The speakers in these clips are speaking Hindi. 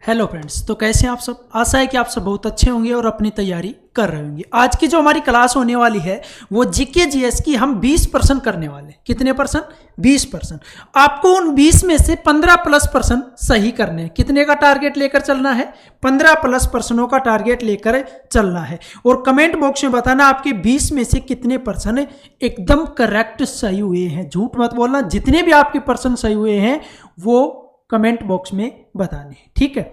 हेलो फ्रेंड्स, तो कैसे हैं आप सब। आशा है कि आप सब बहुत अच्छे होंगे और अपनी तैयारी कर रहे होंगे। आज की जो हमारी क्लास होने वाली है वो जीके जीएस की हम 20% करने वाले। कितने परसेंट? 20%। आपको उन 20 में से 15+% सही करने हैं। कितने का टारगेट लेकर चलना है? 15+% का टारगेट लेकर चलना है। और कमेंट बॉक्स में बताना आपके 20 में से कितने परसेंट एकदम करेक्ट सही हुए हैं। झूठ मत बोलना, जितने भी आपके परसेंट सही हुए हैं वो कमेंट बॉक्स में बताने हैं, ठीक है।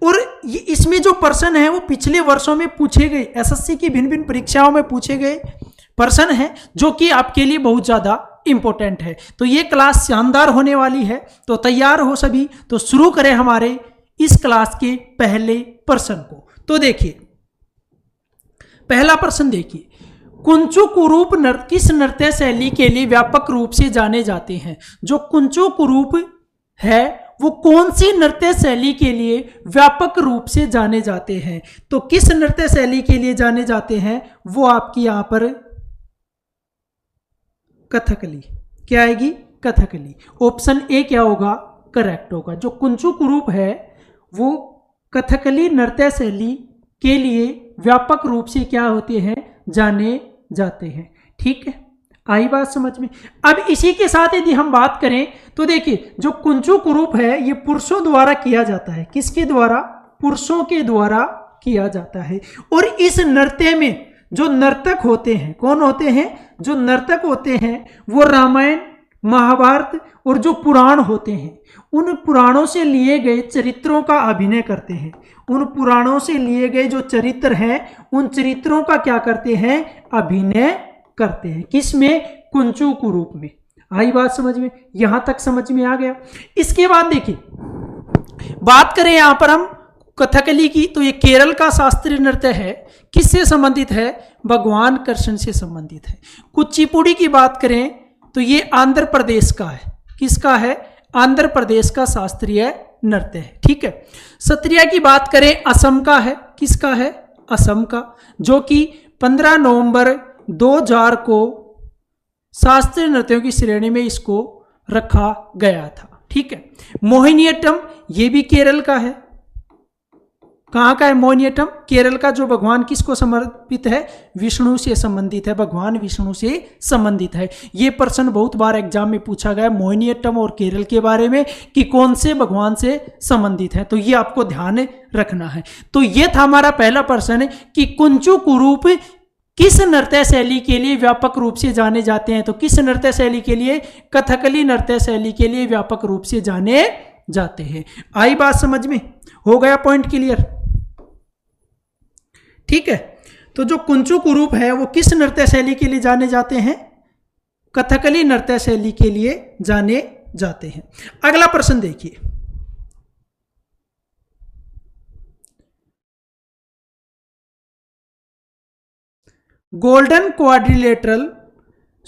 और ये इसमें जो पर्सन है वो पिछले वर्षों में पूछे गए, एसएससी की भिन्न भिन्न परीक्षाओं में पूछे गए पर्सन है, जो कि आपके लिए बहुत ज़्यादा इंपॉर्टेंट है। तो ये क्लास शानदार होने वाली है, तो तैयार हो सभी। तो शुरू करें हमारे इस क्लास के पहले पर्सन को। तो देखिए, पहला पर्सन देखिए, कुंचु कुरूप किस नृत्य शैली के लिए व्यापक रूप से जाने जाते हैं? जो कुंचु कुरूप है वो कौन सी नृत्य शैली के लिए व्यापक रूप से जाने जाते हैं? तो किस नृत्य शैली के लिए जाने जाते हैं वो आपकी यहां पर कथकली। क्या आएगी? कथकली। ऑप्शन ए क्या होगा? करेक्ट होगा। जो कुंचु कुरूप है वो कथकली नृत्य शैली के लिए व्यापक रूप से क्या होते हैं? जाने जाते हैं, ठीक है। आई बात समझ में? अब इसी के साथ यदि हम बात करें तो देखिए, जो कुंचु कुरूप है ये पुरुषों द्वारा किया जाता है। किसके द्वारा? पुरुषों के द्वारा किया जाता है। और इस नृत्य में जो नर्तक होते हैं, कौन होते हैं? जो नर्तक होते हैं वो रामायण, महाभारत और जो पुराण होते हैं उन पुराणों से लिए गए चरित्रों का अभिनय करते हैं। उन पुराणों से लिए गए जो चरित्र हैं उन चरित्रों का क्या करते हैं? अभिनय करते हैं। किस में? कुंचु कुरूप में। आई बात समझ में? यहां तक समझ में आ गया। इसके बाद देखिए, बात करें यहां पर हम कथकली की, तो ये केरल का शास्त्रीय नृत्य है। किससे संबंधित है? भगवान कृष्ण से संबंधित है। कुचिपुड़ी की बात करें तो ये आंध्र प्रदेश का है। किसका है? आंध्र प्रदेश का शास्त्रीय नृत्य है, ठीक है। सत्रिया की बात करें, असम का है। किसका है? असम का, जो कि 15 नवंबर 2000 को शास्त्रीय नृत्यों की श्रेणी में इसको रखा गया था, ठीक है। मोहिनीअट्टम ये भी केरल का है। कहाँ का है मोहिनीअट्टम? केरल का। जो भगवान किसको समर्पित है? विष्णु से संबंधित है। भगवान विष्णु से संबंधित है। ये प्रश्न बहुत बार एग्जाम में पूछा गया मोहिनीअट्टम और केरल के बारे में कि कौन से भगवान से संबंधित है, तो ये आपको ध्यान रखना है। तो ये था हमारा पहला प्रश्न कि कुंचु कुरूप किस नृत्य शैली के लिए व्यापक रूप से जाने जाते हैं? तो किस नृत्य शैली के लिए? कथकली नृत्य शैली के लिए व्यापक रूप से जाने जाते हैं। आई बात समझ में? हो गया पॉइंट क्लियर, ठीक है। तो जो कुंचु कुरूप है वो किस नृत्य शैली के लिए जाने जाते हैं? कथकली नृत्य शैली के लिए जाने जाते हैं। अगला प्रश्न देखिए, गोल्डन क्वाड्रिलेटरल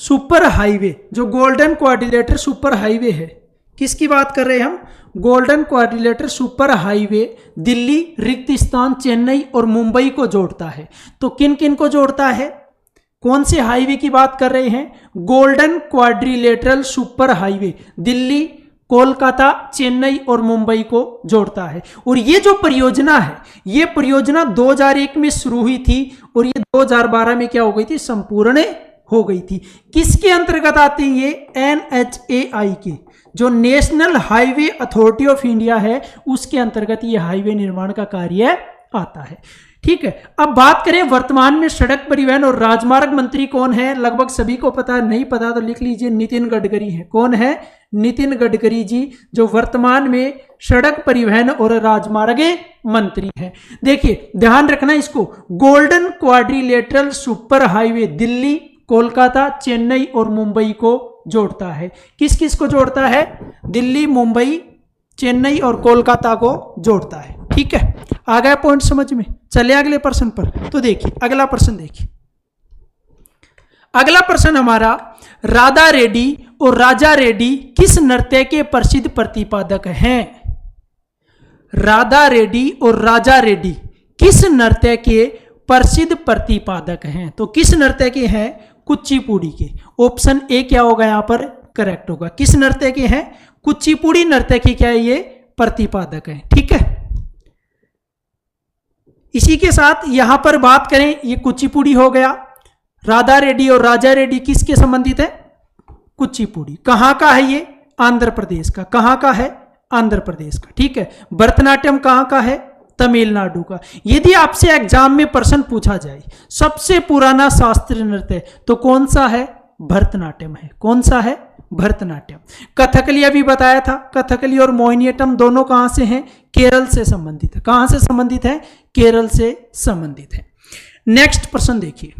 सुपर हाईवे। जो गोल्डन क्वाड्रिलेटर सुपर हाईवे है, किसकी बात कर रहे हैं हम? Golden quadrilateral super highway Delhi, रिक्त स्थान, चेन्नई और मुंबई को जोड़ता है। तो किन किन को जोड़ता है? कौन से हाईवे की बात कर रहे हैं? Golden quadrilateral super highway Delhi, Kolkata, Chennai और मुंबई को जोड़ता है। और ये जो परियोजना है, ये परियोजना 2001 में शुरू हुई थी और ये 2012 में क्या हो गई थी? संपूर्ण हो गई थी। किसके अंतर्गत आती है ये? NHAI के, जो national highway authority of India है, उसके अंतर्गत ये हाईवे निर्माण का कार्य आता है, ठीक है। अब बात करें वर्तमान में सड़क परिवहन और राजमार्ग मंत्री कौन है? लगभग सभी को पता है, नहीं पता तो लिख लीजिए, नितिन गडकरी है। कौन है? नितिन गडकरी जी, जो वर्तमान में सड़क परिवहन और राजमार्ग मंत्री हैं। देखिए ध्यान रखना इसको, golden quadrilateral super highway Delhi, Kolkata, Chennai और मुंबई को जोड़ता है। किस किस को जोड़ता है? दिल्ली, मुंबई, चेन्नई और कोलकाता को जोड़ता है, ठीक है। आ गया पॉइंट समझ में? चले अगले प्रश्न पर। तो देखिए अगला प्रश्न देखिए, अगला प्रश्न हमारा, राधा रेड्डी और राजा रेड्डी किस नृत्य के प्रसिद्ध प्रतिपादक हैं? राधा रेड्डी और राजा रेड्डी किस नृत्य के प्रसिद्ध प्रतिपादक हैं? तो किस नृत्य के हैं? कुचिपुड़ी के। ऑप्शन ए क्या होगा यहां पर? करेक्ट होगा। किस नृत्य के हैं? कुचिपुड़ी नृत्य के क्या है? ये प्रतिपादक है, ठीक है। इसी के साथ यहां पर बात करें, ये कुचिपुड़ी हो गया, राधा रेड्डी और राजा रेड्डी किसके संबंधित है? कुचिपुड़ी। कहां का है ये? आंध्र प्रदेश का। कहां का है? आंध्र प्रदेश का। ठीक है। भरतनाट्यम कहां का है? तमिलनाडु का। यदि आपसे एग्जाम में प्रश्न पूछा जाए सबसे पुराना शास्त्रीय नृत्य तो कौन सा है? भरतनाट्यम है। कौन सा है? भरतनाट्यम। कथकली अभी बताया था, कथकली और मोहिनीअट्टम दोनों कहां से हैं? केरल से संबंधित है। कहां से संबंधित है? केरल से संबंधित है। नेक्स्ट प्रश्न देखिए,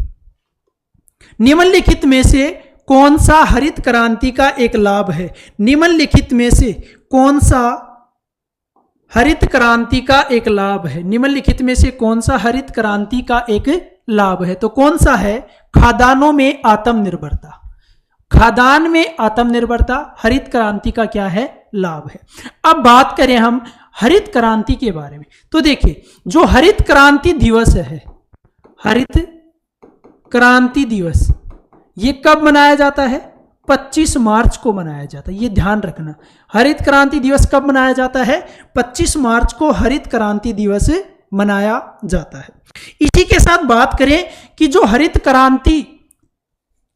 निम्नलिखित में से कौन सा हरित क्रांति का एक लाभ है? निम्नलिखित में से कौन सा हरित क्रांति का एक लाभ है? निम्नलिखित में से कौन सा हरित क्रांति का एक लाभ है? तो कौन सा है? खाद्यान्नों में आत्मनिर्भरता। खाद्यान्न में आत्मनिर्भरता हरित क्रांति का क्या है? लाभ है। अब बात करें हम हरित क्रांति के बारे में, तो देखिए जो हरित क्रांति दिवस है, हरित क्रांति दिवस ये कब मनाया जाता है? 25 मार्च को मनाया जाता है। ये ध्यान रखना, हरित क्रांति दिवस कब मनाया जाता है? 25 मार्च को हरित क्रांति दिवस मनाया जाता है। इसी के साथ बात करें कि जो हरित क्रांति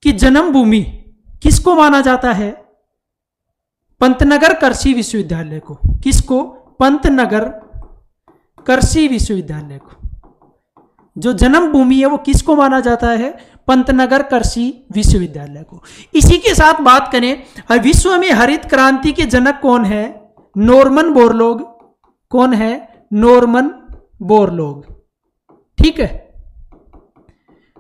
की जन्मभूमि किसको माना जाता है? पंतनगर कृषि विश्वविद्यालय को। किसको? पंतनगर कृषि विश्वविद्यालय को। जो जन्मभूमि है वो किसको माना जाता है? पंतनगर कृषि विश्वविद्यालय को। इसी के साथ बात करें विश्व में हरित क्रांति के जनक कौन है? Norman Borlaug. कौन है? Norman Borlaug. ठीक है।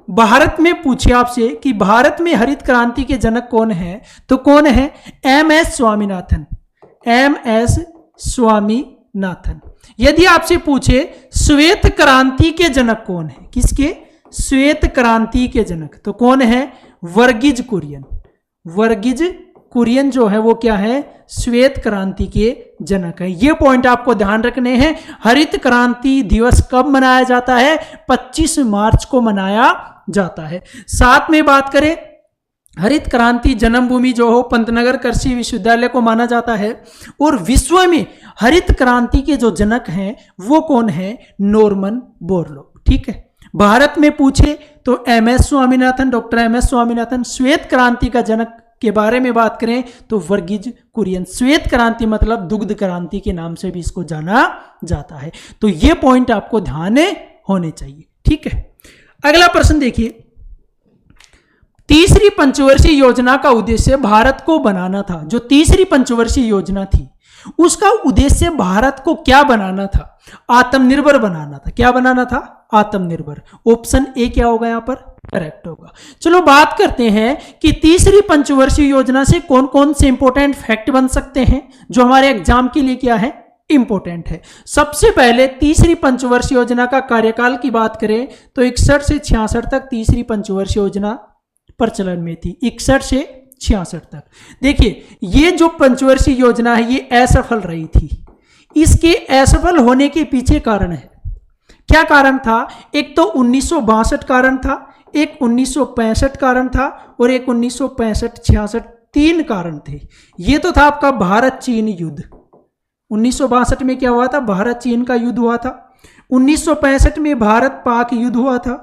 भारत में पूछे आपसे कि भारत में हरित क्रांति के जनक कौन है, तो कौन है? एमएस स्वामीनाथन। एमएस स्वामीनाथन। यदि आपसे पूछे श्वेत क्रांति के जनक कौन है? किसके? श्वेत क्रांति के जनक, तो कौन है? वर्गीज कुरियन। वर्गीज कुरियन जो है वो क्या है? श्वेत क्रांति के जनक है। ये पॉइंट आपको ध्यान रखने हैं। हरित क्रांति दिवस कब मनाया जाता है? 25 मार्च को मनाया जाता है। साथ में बात करें हरित क्रांति जन्मभूमि जो हो पंतनगर कृषि विश्वविद्यालय को माना जाता है, और विश्व में हरित क्रांति के जो जनक हैं वो कौन है? Norman Borlaug. ठीक है। भारत में पूछे तो MS Swaminathan, doctor MS Swaminathan. श्वेत क्रांति का जनक के बारे में बात करें तो वर्गीज कुरियन। श्वेत क्रांति मतलब दुग्ध क्रांति के नाम से भी इसको जाना जाता है। तो ये पॉइंट आपको ध्यान होने चाहिए। ठीक है। अगला प्रश्न देखिए, तीसरी पंचवर्षीय योजना का उद्देश्य भारत को बनाना था। जो तीसरी पंचवर्षीय योजना थी उसका उद्देश्य भारत को क्या बनाना था? आत्मनिर्भर बनाना था। क्या बनाना था? आत्मनिर्भर। ऑप्शन ए क्या होगा यहां पर? करेक्ट होगा। चलो बात करते हैं कि तीसरी पंचवर्षीय योजना से कौन कौन से इंपॉर्टेंट फैक्ट बन सकते हैं जो हमारे एग्जाम के लिए क्या है? इंपॉर्टेंट है। सबसे पहले तीसरी पंचवर्षीय योजना का कार्यकाल की बात करें तो 61 से 66 तक तीसरी पंचवर्षीय योजना प्रचलन में थी। 61 से 66 तक। देखिए ये जो पंचवर्षीय योजना है ये असफल रही थी। इसके असफल होने के पीछे कारण है। क्या कारण था? एक तो 1962 कारण था, एक 1965 कारण था और एक 1965-66 3 कारण थे। ये तो था आपका भारत चीन युद्ध। 1962 में क्या हुआ था? भारत चीन का युद्ध हुआ था। 1965 में भारत पाक युद्ध हुआ था।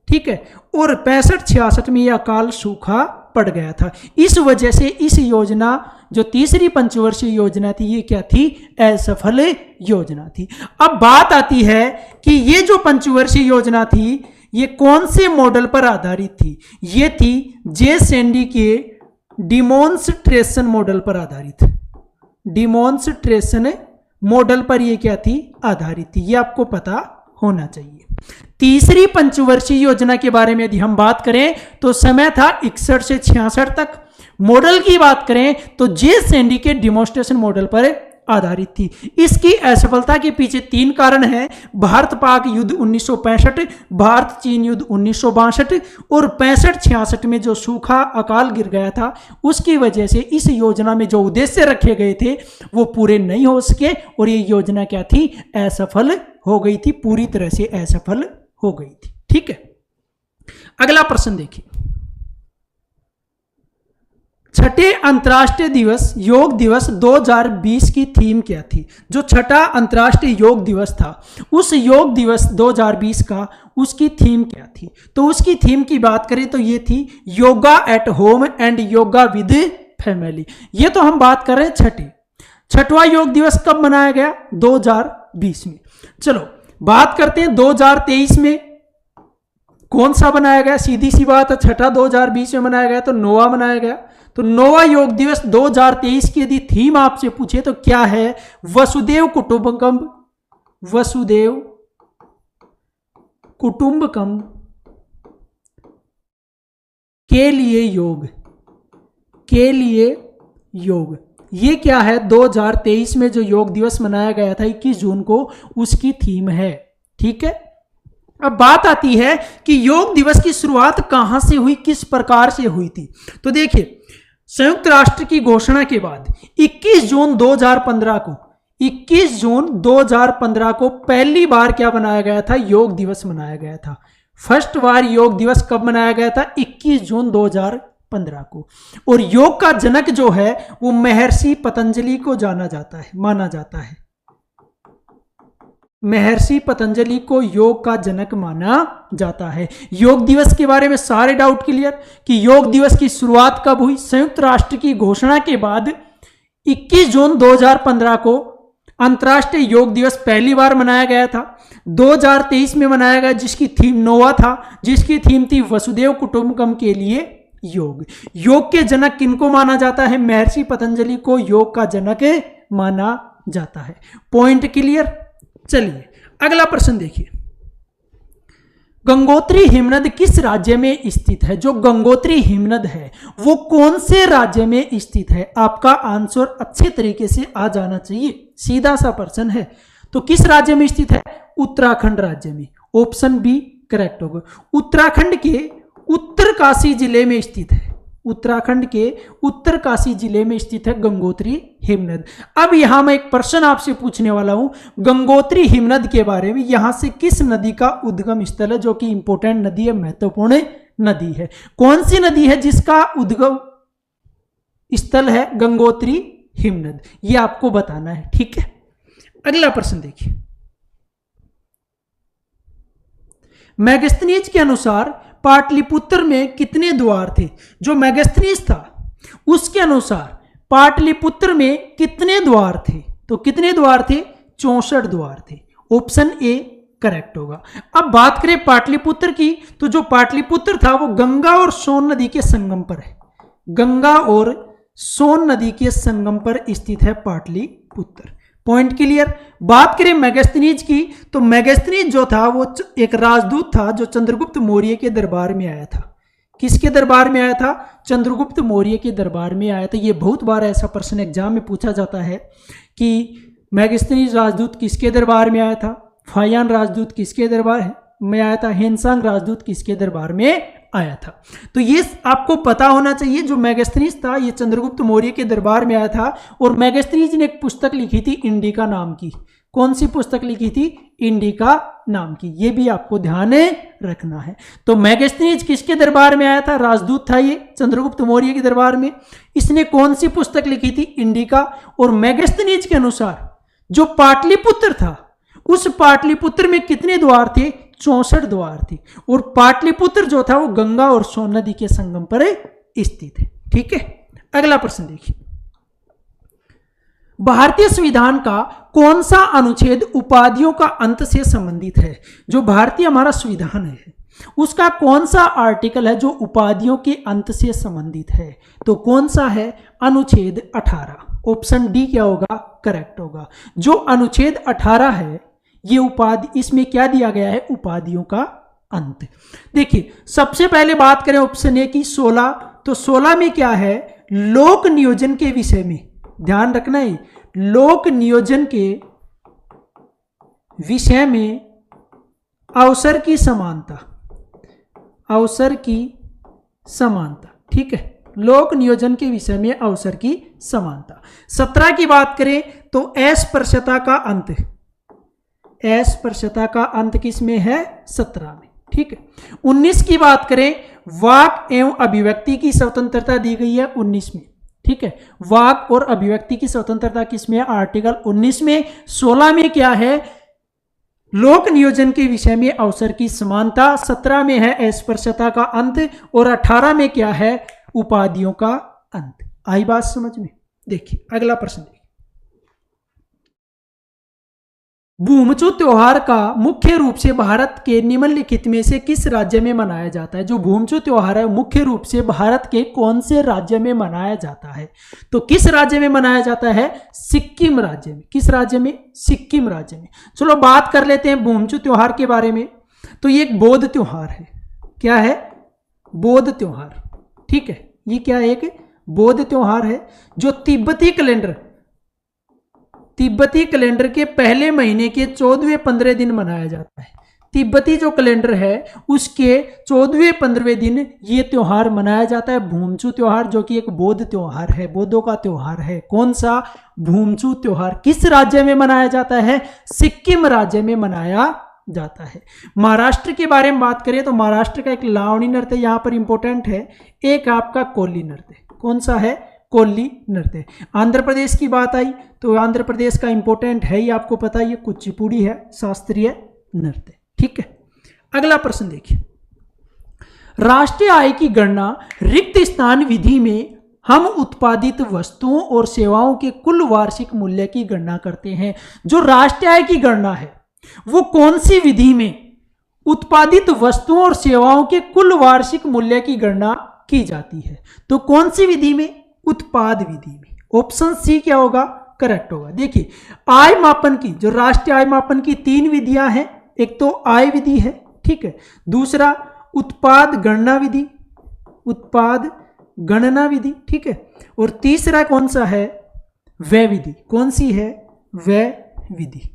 ठीक है। और 65-66 में यह अकाल सूखा पड़ गया था। इस वजह से इस योजना जो तीसरी पंचवर्षीय योजना थी ये क्या थी? असफल योजना थी। अब बात आती है कि ये जो पंचवर्षीय योजना थी ये कौन से मॉडल पर आधारित थी? ये थी जे सैंडी के डिमॉन्स्ट्रेशन मॉडल पर आधारित। डिमॉन्स्ट्रेशन मॉडल पर ये क्या थी? आधारित थी। ये आपको पता होना चाहिए। तीसरी पंचवर्षीय योजना के बारे में यदि हम बात करें तो समय था 61 से 66 तक। मॉडल की बात करें तो जे सैंडी के डिमॉन्स्ट्रेशन मॉडल पर आधारित थी। इसकी असफलता के पीछे 3 कारण हैं। भारत पाक युद्ध 1965, भारत चीन युद्ध 1962 और 65-66 में जो सूखा अकाल गिर गया था उसकी वजह से इस योजना में जो उद्देश्य रखे गए थे वो पूरे नहीं हो सके और ये योजना क्या थी? असफल हो गई थी। पूरी तरह से असफल हो गई थी। ठीक है। अगला प्रश्न देखिए, छठे अंतर्राष्ट्रीय दिवस योग दिवस 2020 की थीम क्या थी? जो छठा अंतर्राष्ट्रीय योग दिवस था, उस योग दिवस 2020 का उसकी थीम क्या थी? तो उसकी थीम की बात करें तो ये थी yoga at home and yoga with family. ये तो हम बात कर रहे हैं छठवां योग दिवस कब मनाया गया? 2020 में। चलो बात करते हैं 2023 में कौन सा बनाया गया। सीधी सी बात है, छठा 2020 में मनाया गया तो नोवा मनाया गया। तो नोवा योग दिवस 2023 की यदि थीम आपसे पूछे तो क्या है? वसुदेव कुटुंबकम, वसुदेव कुटुंबकम के लिए योग, के लिए योग। ये क्या है? 2023 में जो योग दिवस मनाया गया था 21 जून को, उसकी थीम है। ठीक है, अब बात आती है कि योग दिवस की शुरुआत कहां से हुई, किस प्रकार से हुई थी। तो देखिए, संयुक्त राष्ट्र की घोषणा के बाद 21 जून 2015 को, 21 जून 2015 को पहली बार क्या बनाया गया था? योग दिवस मनाया गया था। फर्स्ट बार योग दिवस कब मनाया गया था? 21 जून 2015 को। और योग का जनक जो है वो महर्षि पतंजलि को जाना जाता है, माना जाता है। महर्षि पतंजलि को योग का जनक माना जाता है। योग दिवस के बारे में सारे डाउट क्लियर कि योग दिवस की शुरुआत कब हुई? संयुक्त राष्ट्र की घोषणा के बाद 21 जून 2015 को अंतर्राष्ट्रीय योग दिवस पहली बार मनाया गया था। 2023 में मनाया गया, जिसकी थीम नोवा था, जिसकी थीम थी वसुदेव कुटुंबकम के लिए योग। योग के जनक किनको माना जाता है? महर्षि पतंजलि को योग का जनक माना जाता है। Point clear. चलिए अगला प्रश्न देखिए, गंगोत्री हिमनद किस राज्य में स्थित है? जो गंगोत्री हिमनद है वो कौन से राज्य में स्थित है? आपका आंसर अच्छे तरीके से आ जाना चाहिए, सीधा सा प्रश्न है। तो किस राज्य में स्थित है? उत्तराखंड राज्य में। ऑप्शन बी करेक्ट होगा। उत्तराखंड के उत्तरकाशी जिले में स्थित है। उत्तराखंड के उत्तरकाशी जिले में स्थित है गंगोत्री हिमनद। अब यहां मैं एक प्रश्न आपसे पूछने वाला हूं गंगोत्री हिमनद के बारे में। यहां से किस नदी का उद्गम स्थल है? जो कि इंपोर्टेंट नदी है, महत्वपूर्ण नदी है। कौन सी नदी है जिसका उद्गम स्थल है गंगोत्री हिमनद? यह आपको बताना है। ठीक है, अगला प्रश्न देखिए, मैगस्थनीज के अनुसार पाटलिपुत्र में कितने द्वार थे? जो मैगस्थनीज था उसके अनुसार पाटलिपुत्र में कितने द्वार थे? तो कितने द्वार थे? 64 द्वार थे। ऑप्शन ए करेक्ट होगा। अब बात करें पाटलिपुत्र की, तो जो पाटलिपुत्र था वो गंगा और सोन नदी के संगम पर है। गंगा और सोन नदी के संगम पर स्थित है पाटलिपुत्र। Point clear. बात करें मैगस्थनीज की, तो मैगस्थनीज जो था वो एक राजदूत था जो चंद्रगुप्त मौर्य के दरबार में आया था। किसके दरबार में आया था? चंद्रगुप्त मौर्य के दरबार में आया था। ये बहुत बार ऐसा प्रश्न एग्जाम में पूछा जाता है कि मैगस्थनीज राजदूत किसके दरबार में आया था, फायान राजदूत किसके दरबार में आया था, हेनसांग राजदूत किसके दरबार में आया था। तो ये आपको पता होना चाहिए। जो मैगस्थनीज था ये चंद्रगुप्त मौर्य के दरबार में आया था और मैगस्थनीज ने एक पुस्तक लिखी थी इंडिका नाम की। कौन सी पुस्तक लिखी थी? इंडिका नाम की। ये भी आपको ध्यान रखना है। तो मैगस्थनीज किसके दरबार में आया था? राजदूत था ये चंद्रगुप्त मौर्य के दरबार में। इसने कौन सी पुस्तक लिखी थी? इंडिका। और मैगस्थनीज के अनुसार जो पाटलिपुत्र था उस पाटलिपुत्र में कितने द्वार थे? 64 द्वार थे। और पाटलिपुत्र जो था वो गंगा और सोन नदी के संगम पर स्थित है। ठीक है, अगला प्रश्न देखिए, भारतीय संविधान का कौन सा अनुच्छेद उपाधियों का अंत से संबंधित है? जो भारतीय हमारा संविधान है उसका कौन सा आर्टिकल है जो उपाधियों के अंत से संबंधित है? तो कौन सा है? अनुच्छेद 18। ऑप्शन डी क्या होगा? करेक्ट होगा। जो अनुच्छेद 18 है ये उपाधि, इसमें क्या दिया गया है? उपाधियों का अंत। देखिए सबसे पहले बात करें ऑप्शन ए की 16, तो 16 में क्या है? लोक नियोजन के विषय में ध्यान रखना है। लोक नियोजन के विषय में अवसर की समानता, अवसर की समानता। ठीक है, लोक नियोजन के विषय में अवसर की समानता। 17 की बात करें तो अस्पृश्यता का अंत, अस्पृश्यता का अंत किस में है? 17 में। ठीक है। 19 की बात करें, वाक एवं अभिव्यक्ति की स्वतंत्रता दी गई है 19 में, ठीक है। वाक और अभिव्यक्ति की स्वतंत्रता किसमें है? आर्टिकल 19 में। 16 में क्या है? लोक नियोजन के विषय में अवसर की समानता। 17 में है अस्पृश्यता का अंत, और 18 में क्या है? उपाधियों का अंत। आई बात समझ में? देखिए अगला प्रश्न देखिए। भूमचू त्योहार का मुख्य रूप से भारत के निम्नलिखित में से किस राज्य में मनाया जाता है? जो भूमचू त्योहार है मुख्य रूप से भारत के कौन से राज्य में मनाया जाता है? तो किस राज्य में मनाया जाता है? सिक्किम राज्य में। किस राज्य में? सिक्किम राज्य में। चलो बात कर लेते हैं भूमचू त्योहार के बारे में। तो ये एक बौद्ध त्योहार है। क्या है? बौद्ध त्योहार, ठीक है। ये क्या है? एक बौद्ध त्योहार है जो तिब्बती कैलेंडर के पहले महीने के 14वें 15वें दिन मनाया जाता है। तिब्बती जो कैलेंडर है उसके 14वें 15वें दिन ये त्योहार मनाया जाता है, भूमचू त्योहार, जो कि एक बौद्ध त्योहार है, बौद्धों का त्योहार है। कौन सा? भूमचू त्योहार। किस राज्य में मनाया जाता है? सिक्किम राज्य में मनाया जाता है। महाराष्ट्र के बारे में बात करें तो महाराष्ट्र का एक लावणी नृत्य यहाँ पर इंपॉर्टेंट है, एक आपका कोली नृत्य। कौन सा है? कोली नृत्य। आंध्र प्रदेश की बात आई तो आंध्र प्रदेश का इंपॉर्टेंट है ही, आपको पता है, ये कुचिपुड़ी है, शास्त्रीय नृत्य, ठीक है। अगला प्रश्न देखिए। राष्ट्रीय आय की गणना रिक्त स्थान विधि में हम उत्पादित वस्तुओं और सेवाओं के कुल वार्षिक मूल्य की गणना करते हैं। जो राष्ट्रीय आय की गणना है वो कौन सी विधि में उत्पादित वस्तुओं और सेवाओं के कुल वार्षिक मूल्य की गणना की जाती है? तो कौन सी विधि में? उत्पाद विधि में। ऑप्शन सी क्या होगा? करेक्ट होगा। देखिए आय मापन की, जो राष्ट्रीय आय मापन की 3 विधियां हैं। एक तो आय विधि है, ठीक है। दूसरा उत्पाद गणना विधि, उत्पाद गणना विधि, ठीक है। और तीसरा कौन सा है? व्यय विधि। कौन सी है? व्यय विधि।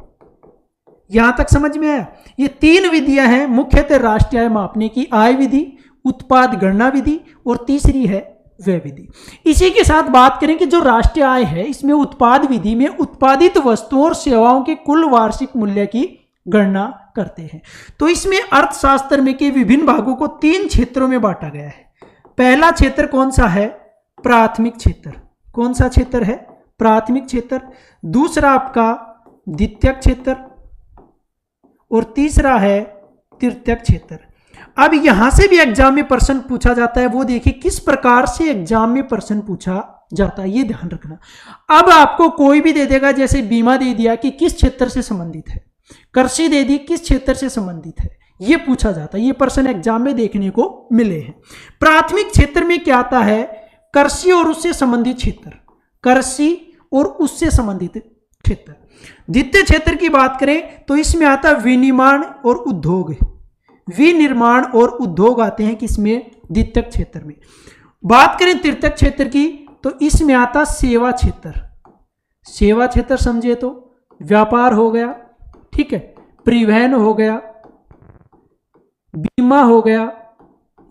यहां तक समझ में आया? ये 3 विधियां हैं मुख्यतः राष्ट्रीय आय मापने की, आय विधि, उत्पाद गणना विधि और तीसरी है व्यय विधि। इसी के साथ बात करें कि जो राष्ट्रीय आय है इसमें उत्पाद विधि में उत्पादित वस्तुओं और सेवाओं के कुल वार्षिक मूल्य की गणना करते हैं। तो इसमें अर्थशास्त्र में के विभिन्न भागों को 3 क्षेत्रों में बांटा गया है। पहला क्षेत्र कौन सा है? प्राथमिक क्षेत्र। कौन सा क्षेत्र है? प्राथमिक क्षेत्र। दूसरा आपका द्वितीयक क्षेत्र और तीसरा है तृतीयक क्षेत्र। अब यहां से भी एग्जाम में प्रश्न पूछा जाता है, वो देखिए किस प्रकार से एग्जाम में प्रश्न पूछा जाता है, ये ध्यान रखना। अब आपको कोई भी दे देगा, जैसे बीमा दे दिया कि किस क्षेत्र से संबंधित है, कृषि दे दी किस क्षेत्र से संबंधित है, ये पूछा जाता है। ये प्रश्न एग्जाम में देखने को मिले हैं। प्राथमिक क्षेत्र में क्या आता है? कृषि और उससे संबंधित क्षेत्र, कृषि और उससे संबंधित क्षेत्र। द्वितीय क्षेत्र की बात करें तो इसमें आता है विनिर्माण और उद्योग, विनिर्माण और उद्योग आते हैं किसमें? द्वितीयक क्षेत्र में। बात करें तृतीयक क्षेत्र की तो इसमें आता सेवा क्षेत्र। सेवा क्षेत्र समझे तो व्यापार हो गया, ठीक है, परिवहन हो गया, बीमा हो गया,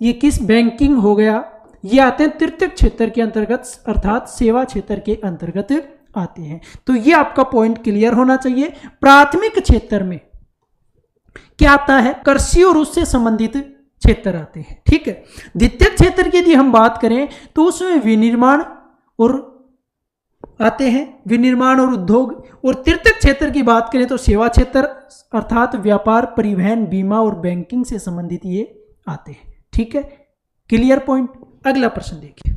ये किस बैंकिंग हो गया, ये आते हैं तृतीयक क्षेत्र के अंतर्गत, अर्थात सेवा क्षेत्र के अंतर्गत आते हैं। तो ये आपका पॉइंट क्लियर होना चाहिए। प्राथमिक क्षेत्र में क्या आता है? कृषि और उससे संबंधित क्षेत्र आते हैं, ठीक है। द्वितीयक क्षेत्र की यदि हम बात करें तो उसमें विनिर्माण और आते हैं, विनिर्माण और उद्योग। और तृतीयक क्षेत्र की बात करें तो सेवा क्षेत्र अर्थात व्यापार, परिवहन, बीमा और बैंकिंग से संबंधित ये आते हैं, ठीक है। Clear point. अगला प्रश्न देखिए।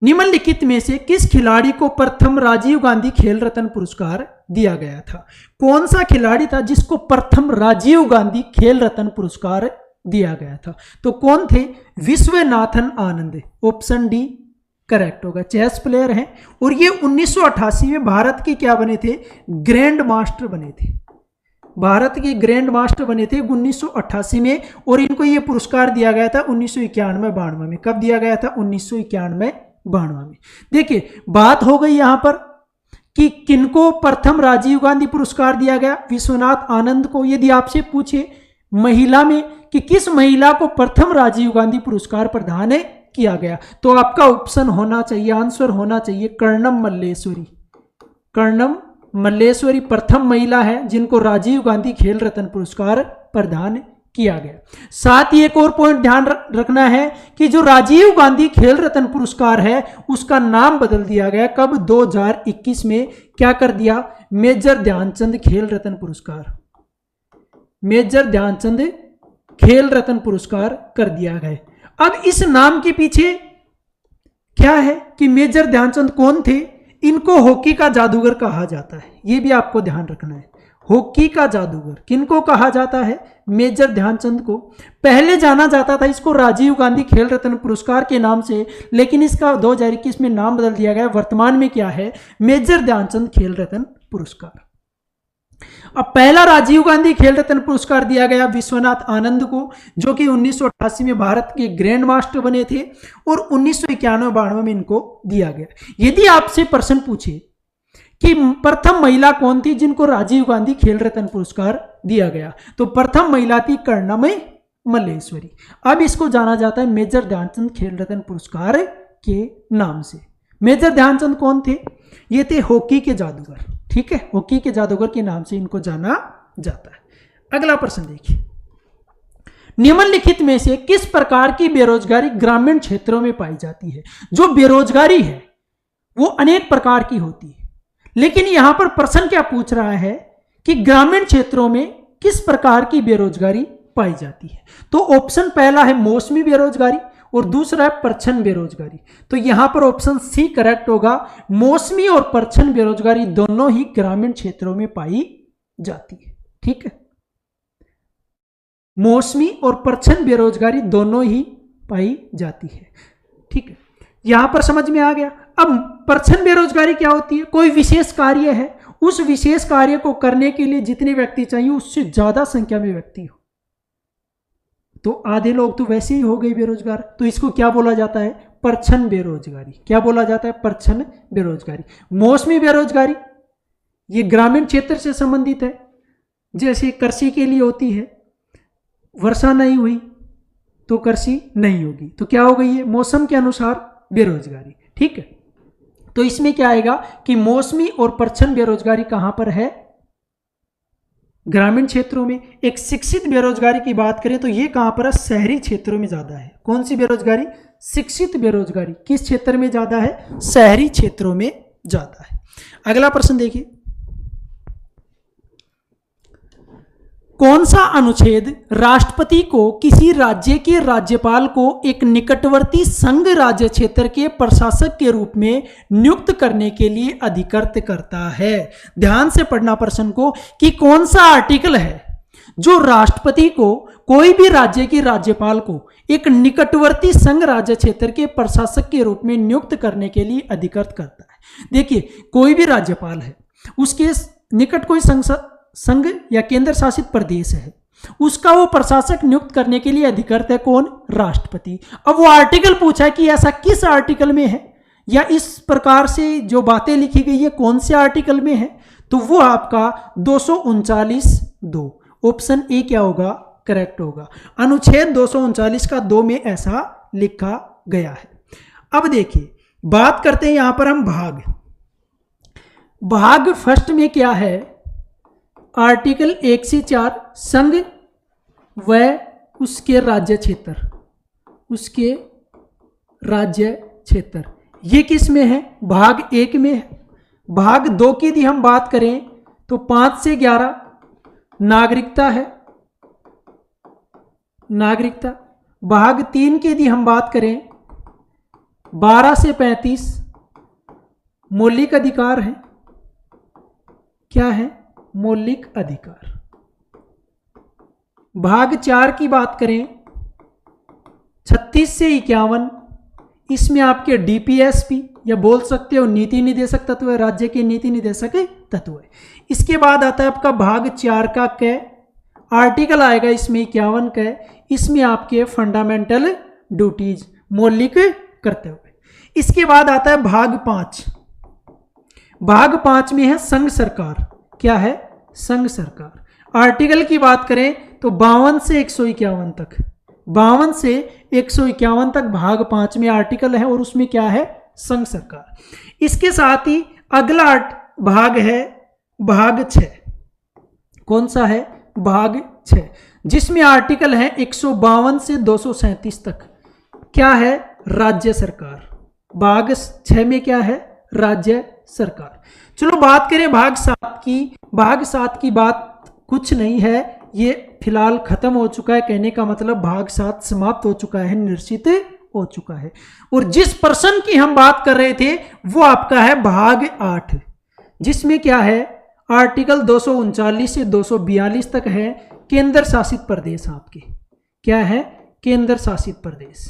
निम्नलिखित में से किस खिलाड़ी को प्रथम राजीव गांधी खेल रत्न पुरस्कार दिया गया था? कौन सा खिलाड़ी था जिसको प्रथम राजीव गांधी खेल रत्न पुरस्कार दिया गया था? तो कौन थे? Viswanathan Anand. Option D correct होगा। चेस प्लेयर हैं और ये 1988 में भारत के क्या बने थे? ग्रैंड मास्टर बने थे। भारत के ग्रैंड मास्टर बने थे 1988 में, और इनको ये पुरस्कार दिया गया था 1991-92 में। कब दिया गया था? 1991-92 में। देखिए बात हो गई यहां पर कि किनको प्रथम राजीव गांधी पुरस्कार दिया गया? विश्वनाथ आनंद को। यदि आपसे पूछे महिला में कि किस महिला को प्रथम राजीव गांधी पुरस्कार प्रदान किया गया, तो आपका ऑप्शन होना चाहिए, आंसर होना चाहिए कर्णम मल्लेश्वरी। कर्णम मल्लेश्वरी प्रथम महिला है जिनको राजीव गांधी खेल रत्न पुरस्कार प्रदान किया गया। साथ ही एक और पॉइंट ध्यान रखना है कि जो राजीव गांधी खेल रत्न पुरस्कार है उसका नाम बदल दिया गया। कब? 2021 में क्या कर दिया? मेजर ध्यानचंद खेल रत्न पुरस्कार, मेजर ध्यानचंद खेल रत्न पुरस्कार कर दिया गया। अब इस नाम के पीछे क्या है कि मेजर ध्यानचंद कौन थे? इनको हॉकी का जादूगर कहा जाता है, ये भी आपको ध्यान रखना है। हॉकी का जादूगर किनको कहा जाता है? मेजर ध्यानचंद को। पहले जाना जाता था इसको राजीव गांधी खेल रत्न पुरस्कार के नाम से, लेकिन इसका 2021 में नाम बदल दिया गया। वर्तमान में क्या है? मेजर ध्यानचंद खेल रत्न पुरस्कार। अब पहला राजीव गांधी खेल रत्न पुरस्कार दिया गया विश्वनाथ आनंद को, जो कि 1988 में भारत के ग्रैंड मास्टर बने थे और 1991-92 में इनको दिया गया। यदि आपसे प्रश्न पूछे कि प्रथम महिला कौन थी जिनको राजीव गांधी खेल रत्न पुरस्कार दिया गया, तो प्रथम महिला थी कर्णमयी मल्लेश्वरी। अब इसको जाना जाता है मेजर ध्यानचंद खेल रत्न पुरस्कार के नाम से। मेजर ध्यानचंद कौन थे? ये थे हॉकी के जादूगर, ठीक है, हॉकी के जादूगर के नाम से इनको जाना जाता है। अगला प्रश्न देखिए, निम्नलिखित में से किस प्रकार की बेरोजगारी ग्रामीण क्षेत्रों में पाई जाती है? जो बेरोजगारी है वो अनेक प्रकार की होती है, लेकिन यहां पर प्रश्न क्या पूछ रहा है कि ग्रामीण क्षेत्रों में किस प्रकार की बेरोजगारी पाई जाती है। तो ऑप्शन पहला है मौसमी बेरोजगारी और दूसरा है परछन बेरोजगारी। तो यहां पर ऑप्शन सी करेक्ट होगा। मौसमी और परछन बेरोजगारी दोनों ही ग्रामीण क्षेत्रों में पाई जाती है, ठीक है। मौसमी और परछन बेरोजगारी दोनों ही पाई जाती है, ठीक है। यहां पर समझ में आ गया। अब परछन बेरोजगारी क्या होती है? कोई विशेष कार्य है, उस विशेष कार्य को करने के लिए जितने व्यक्ति चाहिए उससे ज्यादा संख्या में व्यक्ति हो, तो आधे लोग तो वैसे ही हो गए बेरोजगार, तो इसको क्या बोला जाता है? परछन बेरोजगारी। क्या बोला जाता है? परछन बेरोजगारी। मौसमी बेरोजगारी ये ग्रामीण क्षेत्र से संबंधित है, जैसे कृषि के लिए होती है, वर्षा नहीं हुई तो कृषि नहीं होगी, तो क्या हो गई है? मौसम के अनुसार बेरोजगारी, ठीक है। तो इसमें क्या आएगा कि मौसमी और परछन बेरोजगारी कहां पर है? ग्रामीण क्षेत्रों में। एक शिक्षित बेरोजगारी की बात करें तो ये कहां पर है? शहरी क्षेत्रों में ज्यादा है। कौन सी बेरोजगारी? शिक्षित बेरोजगारी किस क्षेत्र में ज्यादा है? शहरी क्षेत्रों में ज्यादा है। अगला प्रश्न देखिए, कौन सा अनुच्छेद राष्ट्रपति को किसी राज्य के राज्यपाल को एक निकटवर्ती संघ राज्य क्षेत्र के प्रशासक के रूप में नियुक्त करने के लिए अधिकृत करता है? ध्यान से पढ़ना प्रश्न को कि कौन सा आर्टिकल है जो राष्ट्रपति को कोई भी राज्य के राज्यपाल को एक निकटवर्ती संघ राज्य क्षेत्र के प्रशासक के रूप में नियुक्त करने के लिए अधिकृत करता है। देखिए, कोई भी राज्यपाल है, उसके निकट कोई संघ या केंद्र शासित प्रदेश है, उसका वो प्रशासक नियुक्त करने के लिए अधिकृत है कौन? राष्ट्रपति। अब वो आर्टिकल पूछा है कि ऐसा किस आर्टिकल में है, या इस प्रकार से जो बातें लिखी गई है कौन से आर्टिकल में है, तो वो आपका 239(2). ऑप्शन ए क्या होगा? करेक्ट होगा। अनुच्छेद 239 का 2 में ऐसा लिखा गया है। अब देखिए, बात करते हैं यहां पर हम भाग फर्स्ट में क्या है? आर्टिकल 1 से 4 संघ व उसके राज्य क्षेत्र, उसके राज्य क्षेत्र, ये किस में है? भाग 1 में है। भाग 2 की यदि हम बात करें तो 5 से 11 नागरिकता है, नागरिकता। भाग 3 की यदि हम बात करें 12 से 35 मौलिक अधिकार है। क्या है? मौलिक अधिकार। भाग 4 की बात करें 36 से 51, इसमें आपके डीपीएसपी या बोल सकते हो नीति निदेशक तत्व है, राज्य के नीति निदेशक तत्व है। इसके बाद आता है आपका भाग 4 का क आर्टिकल आएगा, इसमें 51 क, इसमें आपके फंडामेंटल ड्यूटीज, मौलिक कर्तव्य। इसके बाद आता है भाग 5। भाग 5 में है संघ सरकार। क्या है? संघ सरकार। आर्टिकल की बात करें तो 52 से 151 तक, 52 से 151 तक भाग 5 में आर्टिकल है और उसमें क्या है? संघ सरकार। इसके साथ ही अगला भाग है भाग 6, कौन सा है? भाग 6, जिसमें आर्टिकल है 152 से 237 तक। क्या है? राज्य सरकार। भाग 6 में क्या है? राज्य सरकार। चलो बात करें भाग 7 की। भाग 7 की बात कुछ नहीं है, ये फिलहाल खत्म हो चुका है। कहने का मतलब भाग 7 समाप्त हो चुका है, निश्चित हो चुका है। और जिस प्रश्न की हम बात कर रहे थे वो आपका है भाग 8, जिसमें क्या है? आर्टिकल 239 से 242 तक है केंद्र शासित प्रदेश। आपके क्या है? केंद्र शासित प्रदेश।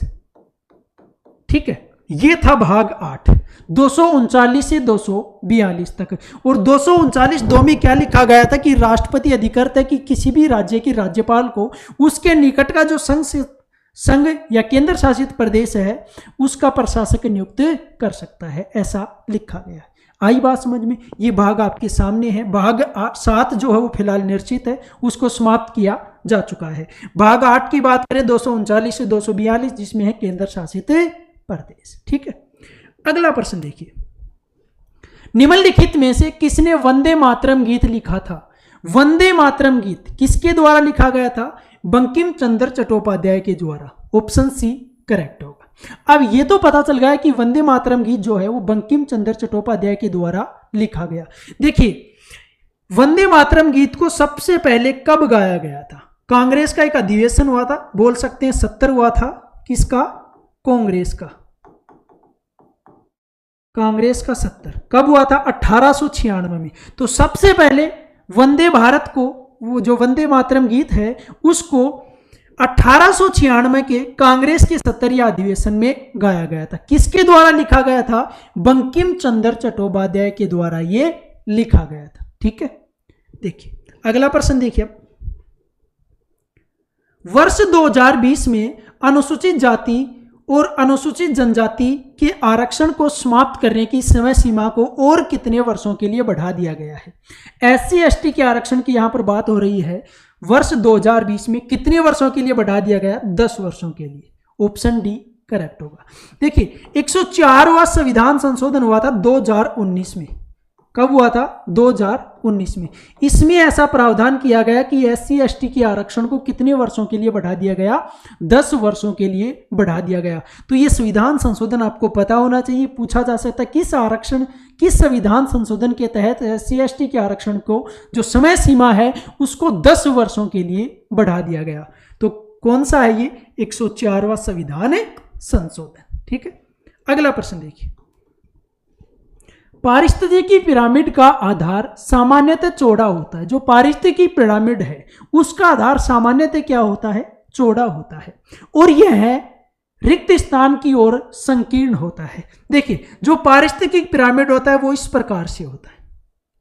ठीक है, ये था भाग 8, 239 से 242 तक। और 239(2) में क्या लिखा गया था कि राष्ट्रपति अधिकृत है कि किसी भी राज्य के राज्यपाल को उसके निकट का जो संघ या केंद्र शासित प्रदेश है उसका प्रशासक नियुक्त कर सकता है, ऐसा लिखा गया है। आई बात समझ में? ये भाग आपके सामने है। भाग 7 जो है वो फिलहाल निश्चित है, उसको समाप्त किया जा चुका है। भाग 8 की बात करें 239 से 242, जिसमें है केंद्र शासित प्रदेश। ठीक है, अगला प्रश्न देखिए, निम्नलिखित में से किसने वंदे मातरम गीत लिखा था? वंदे मातरम गीत किसके द्वारा लिखा गया था? बंकिम चंद्र चट्टोपाध्याय के द्वारा। ऑप्शन सी करेक्ट होगा। अब ये तो पता चल गया कि वंदे मातरम गीत जो है वो बंकिम चंद्र चट्टोपाध्याय के द्वारा लिखा गया। देखिए, वंदे मातरम गीत को सबसे पहले कब गाया गया था? कांग्रेस का एक अधिवेशन हुआ था, बोल सकते हैं 70 हुआ था। किसका? कांग्रेस का। कांग्रेस का 70 कब हुआ था? 1896 में। तो सबसे पहले वंदे भारत को, वो जो वंदे मातरम गीत है उसको 1896 के कांग्रेस के 70वें अधिवेशन में गाया गया था। किसके द्वारा लिखा गया था? बंकिम चंद्र चट्टोपाध्याय के द्वारा ये लिखा गया था। ठीक है, देखिए अगला प्रश्न देखिए अब। वर्ष 2020 में अनुसूचित जाति और अनुसूचित जनजाति के आरक्षण को समाप्त करने की समय सीमा को और कितने वर्षों के लिए बढ़ा दिया गया है? SC ST के आरक्षण की यहां पर बात हो रही है। वर्ष 2020 में कितने वर्षों के लिए बढ़ा दिया गया? 10 वर्षों के लिए। ऑप्शन डी करेक्ट होगा। देखिए, 104वां संविधान संशोधन हुआ था 2019 में। कब हुआ था? 2019 में। इसमें ऐसा प्रावधान किया गया कि SC ST के आरक्षण को कितने वर्षों के लिए बढ़ा दिया गया? 10 वर्षों के लिए बढ़ा दिया गया। तो ये संविधान संशोधन आपको पता होना चाहिए। पूछा जा सकता है किस संविधान संशोधन के तहत SC ST के आरक्षण को जो समय सीमा है उसको 10 वर्षों के लिए बढ़ा दिया गया। तो कौन सा है ये? 104वां संविधान संशोधन। ठीक है, अगला प्रश्न देखिए। पारिस्थितिकी पिरामिड का आधार सामान्यतः चौड़ा होता है। जो पारिस्थितिकी पिरामिड है उसका आधार सामान्यतः क्या होता है? चौड़ा होता है। और यह है रिक्त स्थान की ओर संकीर्ण होता है। देखिए, जो पारिस्थितिकी पिरामिड होता है वो इस प्रकार से होता है।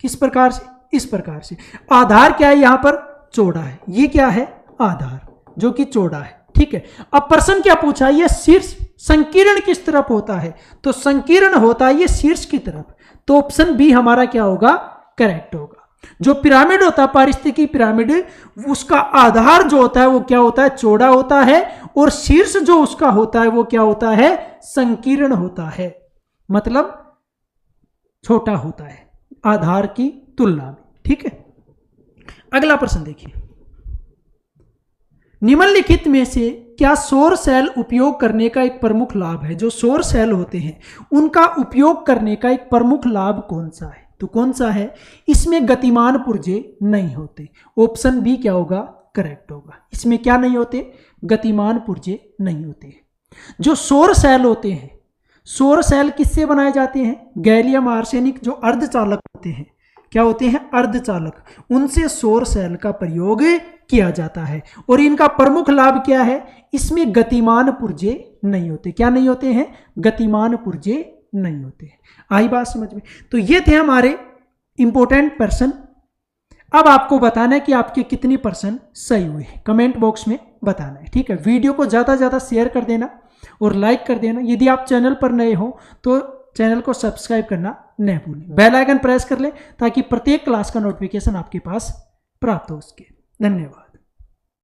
किस प्रकार से? इस प्रकार से। आधार क्या है? यहां पर चौड़ा है। ये क्या है? आधार जो कि चौड़ा है। ठीक है, अब प्रश्न क्या पूछा? यह शीर्ष संकीर्ण किस तरफ होता है? तो संकीर्ण होता है ये शीर्ष की तरफ। तो ऑप्शन बी हमारा क्या होगा? करेक्ट होगा। जो पिरामिड होता है पारिस्थितिकी पिरामिड, उसका आधार जो होता है वो क्या होता है? चौड़ा होता है। और शीर्ष जो उसका होता है वो क्या होता है? संकीर्ण होता है, मतलब छोटा होता है आधार की तुलना में। ठीक है, अगला प्रश्न देखिए। निम्नलिखित में से क्या सौर सेल उपयोग करने का एक प्रमुख लाभ है? जो सौर सेल होते हैं उनका उपयोग करने का एक प्रमुख लाभ कौन सा है? तो कौन सा है? इसमें गतिमान पुर्जे नहीं होते। ऑप्शन बी क्या होगा? करेक्ट होगा। इसमें क्या नहीं होते? गतिमान पुर्जे नहीं होते। जो सौर सेल होते हैं, सौर सेल किससे बनाए जाते हैं? गैलियम आर्सेनिक जो अर्धचालक होते हैं, क्या होते हैं? अर्धचालक। उनसे सौर सेल का प्रयोग किया जाता है। और इनका प्रमुख लाभ क्या है? इसमें गतिमान पुर्जे नहीं होते। क्या नहीं होते हैं? गतिमान पुर्जे नहीं होते। आई बात समझ में? तो ये थे हमारे इंपॉर्टेंट प्रश्न। अब आपको बताना है कि आपके कितने प्रश्न सही हुए, कमेंट बॉक्स में बताना है। ठीक है, वीडियो को ज़्यादा से ज़्यादा शेयर कर देना और लाइक कर देना। यदि आप चैनल पर नए हो तो चैनल को सब्सक्राइब करना न भूलें। बेल आइकन प्रेस कर लें ताकि प्रत्येक क्लास का नोटिफिकेशन आपके पास प्राप्त हो सके। धन्यवाद।